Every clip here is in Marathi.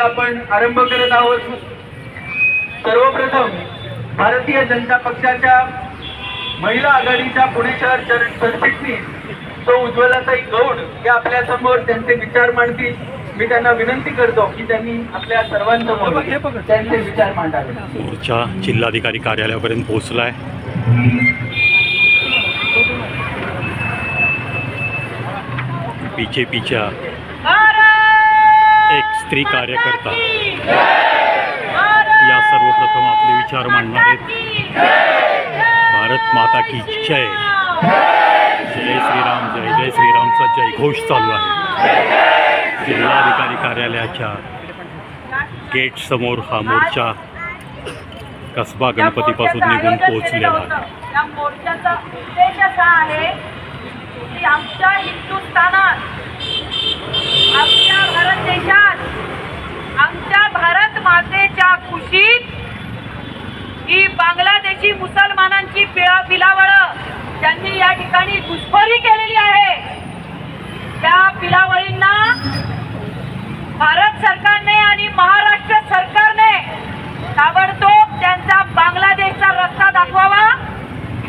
आपण आरंभ करत आहोत। सर्वप्रथम भारतीय जनता पक्षाच्या महिला आघाडीच्या पुणे शहर सरचिटणीस तो उज्ज्वलाताई गौड हे आपल्या समोर त्यांचे विचार मांडतील। मी त्यांना विनंती करतो की त्यांनी आपल्या सर्वांसमोर त्यांचे विचार मांडावे। मोर्चा जिल्हाधिकारी कार्यालयापर्यंत पोहोचलाय। बीजेपीच्या एक स्त्री कार्यकर्ता या सर्वप्रथम आपले विचार मांडणार आहेत। भारत माता की जय, जय श्रीराम, जय जय श्रीरामचा जयघोष चालू आहे। जिल्हाधिकारी कार्यालयाच्या गेट समोर हा मोर्चा कसबा गणपतीपासून निघून पोहोचलेला आहे। या मोर्चाचा उद्देश असा आहे की आमच्या हिंदुस्थानात, आमच्या भारत देशात, आमच्या भारत मातेच्या कुशीत ही बांगलादेशी मुसलमानांची पिलावळं त्यांनी या ठिकाणी घुसखोरी केलेली आहे। त्या पिलावळींना भारत सरकारने आणि महाराष्ट्र सरकारने ताबडतोब त्यांचा बांगलादेशचा रस्ता दाखवावा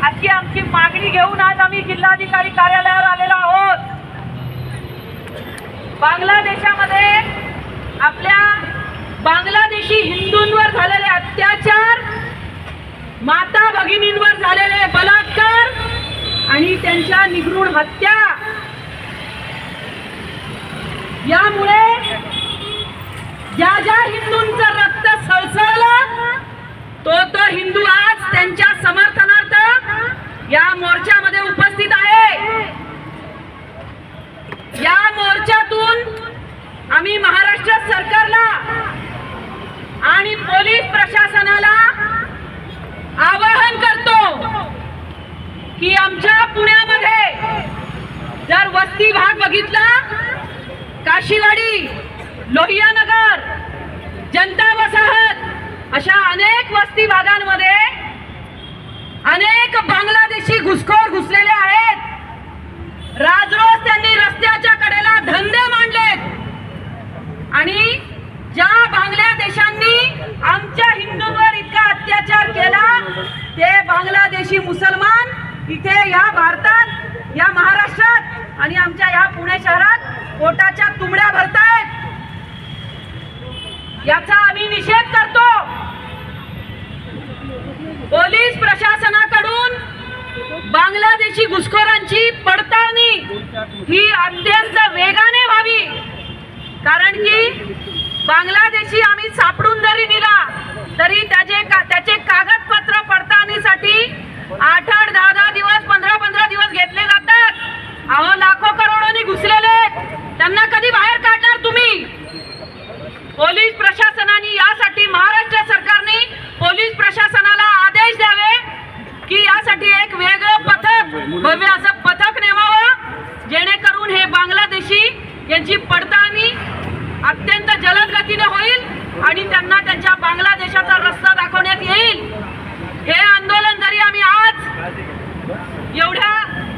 अशी आमची मागणी घेऊन आज आम्ही जिल्हाधिकारी कार्यालयावर आलेलो आहोत। बांगलादेशामध्ये आपल्या बांगलादेशी हिंदूंवर झालेले अत्याचार, माता भगिनींवर झालेले बलात्कार आणि त्यांच्या निगृढ हत्या, यामुळे ज्या ज्या हिंदूंचं रक्त सळसळलं तो हिंदू आज त्यांच्या समर्थनार्थ या मोर्चामध्ये उपस्थित आहे। या मोर्चातून आम्ही महाराष्ट्र सरकारला आणि पोलीस प्रशासनाला आवाहन करतो की आमच्या पुण्यामध्ये जर वस्ती भाग बघितला, काशीवाडी, लोहियानगर, जनता वसाहत अशा अनेक वस्ती भागांमध्ये अनेक बांगलादेशी घुसखोर घुसलेले आहेत। राजरोज त्यांनी रस्त्याच्या कडेला धंदे मांडलेत आणि ज्या बांगलादेशांनी आमच्या हिंदूंवर इतका अत्याचार केला ते बांगलादेशी मुसलमान इथे या भारतात, या महाराष्ट्रात आणि आमच्या या पुणे शहरात पोटाच्या तुंबड्या भरतायत। याचा आम्ही निषेध करतो। पोलीस प्रशासनाकडून बांगलादेशी घुसखोरांची पडताळणी ही अत्यंत वेगाने व्हावी, कारण की बांगलादेशी आम्ही सापडून जरी दिला तरी त्याचे कागदपत्र पडताळणीसाठी 8-8, 10-10 दिवस, 15-15 दिवस घेतले जातात। अहो, लाखो करोडोनी घुसलेले त्यांना कधी बाहेर काढणार तुम्ही? पोलीस प्रशासनाने यासाठी, महाराष्ट्र सरकारने पोलीस प्रशासनाला आदेश द्यावे की यासाठी एक वेगळं पथक, भव्य असं पथक नेमावं, जेणेकरून हे बांगलादेशी यांची पडताळणी अत्यंत जलद गतीने होईल आणि त्यांना त्यांच्या बांगलादेशाचा रस्ता दाखवण्यात येईल। हे आंदोलन जरी आम्ही आज एवढ्या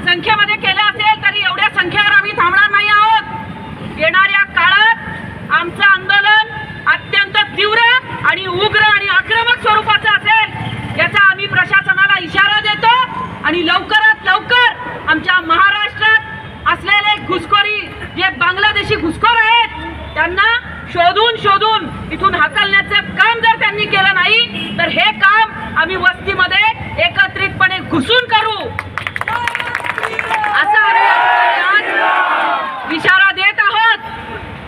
संख्येमध्ये केलं असेल तरी एवढ्या संख्येवर आम्ही थांबणार नाही आहोत। येणाऱ्या काळात आमचं आंदोलन अत्यंत तीव्र आणि उग्र आणि आक्रमक स्वरूपाचं असेल याचा आम्ही प्रशासनाला इशारा देतो आणि लवकरात लवकर आमच्या महाराष्ट्रात असलेले घुसखोरी, जे बांगलादेशी घुसखोर आहेत, त्यांना शोधून इथून हाकलण्याचं काम जर त्यांनी केलं नाही तर हे काम आम्ही वस्तीमध्ये एकत्रितपणे घुसून करू असा आम्ही आज इशारा देत आहोत।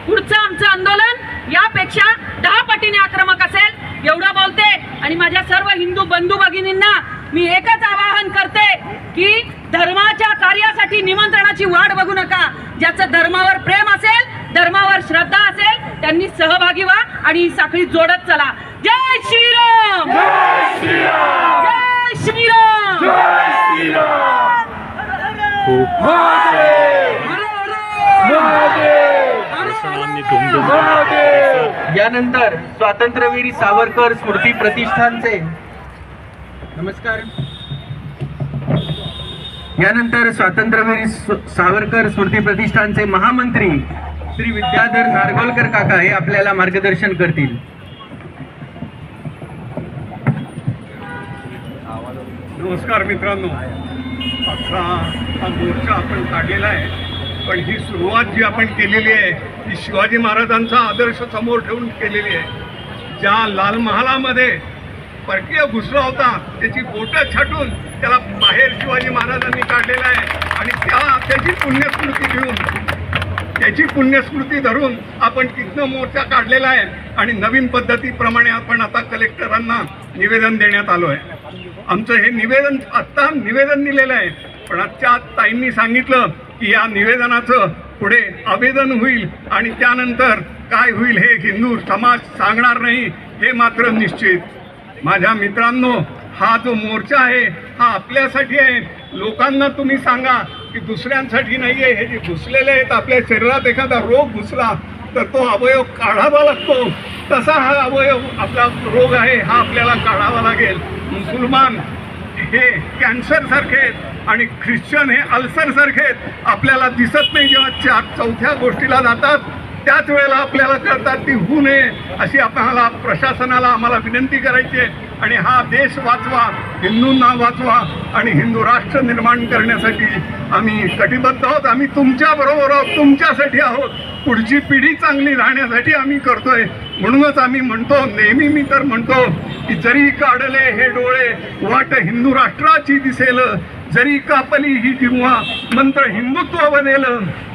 पुढचं आमचं आंदोलन यापेक्षा 10 पटीने आक्रमक असेल एवढं बोलते आणि माझ्या सर्व हिंदू बंधू भगिनींना मी एकच आवाहन करते की धर्माच्या कार्यासाठी निमंत्रणाची वाट बघू नका। ज्याचं धर्मावर प्रेम असेल, धर्मावर श्रद्धा असेल, त्यांनी सहभागी व्हा आणि साखळी जोडत चला। जय श्रीराम, जय श्रीराम, जय श्रीराम, जय श्रीराम। यानंतर स्वातंत्र्यवीर सावरकर स्मृती प्रतिष्ठानचे नमस्कार। यानंतर स्वातंत्र्यवीर सावरकर स्मृती प्रतिष्ठानचे महामंत्री श्री विद्याधर नारगोलकर काका हे आपल्याला मार्गदर्शन करतील. नमस्कार मित्रांनो, आता हा मोर्चा आपण काढलेला आहे, पण ही सुरुवात जी आपण केलेली आहे ती शिवाजी महाराजांचा आदर्श समोर ठेवून केलेली आहे. ज्या लाल महालामध्ये परकीय घुसला होता त्याची बोटं छाटून त्याला बाहेर शिवाजी महाराजांनी काढलेला आहे आणि त्याची पुण्यस्मृती धरून आपण तिथनं मोर्चा काढलेला आहे आणि नवीन पद्धतीप्रमाणे आपण आता कलेक्टरांना निवेदन देण्यात आलो आहे. आमचं हे निवेदन दिलेलं आहे, पण आजच्या ताईंनी सांगितलं की या निवेदनाचं पुढे आवेदन होईल आणि त्यानंतर काय होईल हे हिंदू समाज सांगणार नाही हे मात्र निश्चित. माझ्या मित्रांनो, हा जो मोर्चा आहे हा आपल्यासाठी आहे. लोकांना तुम्ही सांगा की दुसऱ्यांसाठी नाही आहे. हे जे घुसलेले आहेत, आपल्या शरीरात एखादा रोग घुसला तर तो अवयव काढावा लागतो, तसा हा अवयव आपला रोग आहे हा आपल्याला काढावा लागेल. मुसलमान हे कॅन्सर सारखे आहेत आणि ख्रिश्चन हे अल्सर सारखे आहेत. आपल्याला दिसत नाही, जेव्हा चौथ्या गोष्टीला जातात त्याच वेळेला आपल्याला कळतात ती होऊ नये. अशी आम्हाला प्रशासनाला आम्हाला विनंती करायची आहे. आणि हा देश वाचवा, हिंदूंना वाचवा आणि हिंदू राष्ट्र निर्माण करण्यासाठी आम्ही कटिबद्ध आहोत. आम्ही तुमच्याबरोबर आहोत, तुमच्यासाठी आहोत. पुढची पिढी चांगली राहण्यासाठी आम्ही करतोय. म्हणूनच आम्ही म्हणतो, नेहमी मी तर म्हणतो की जरी काढले हे डोळे वाट हिंदू राष्ट्राची दिसेल, जरी कापली ही जिव्हा मंत्र हिंदुत्व बनेल,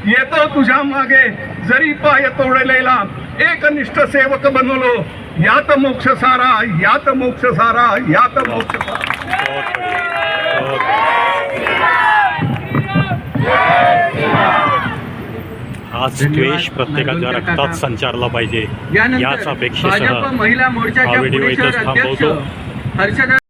येतो तुझ्या मागे जरी पाय तोडलेला एकनिष्ठ सेवक बनवलो, यात मोक्ष सारा, यात मोक्ष सारा, यात मोक्ष सारा. हाच द्वेष प्रत्येकाच्या रक्तात संचारला पाहिजे याच यानंतर अपेक्षेसह भाजप महिला मोर्चाच्या हा व्हिडिओ पुणे इथंच शहर अध्यक्ष थांबवतो. हर्षदा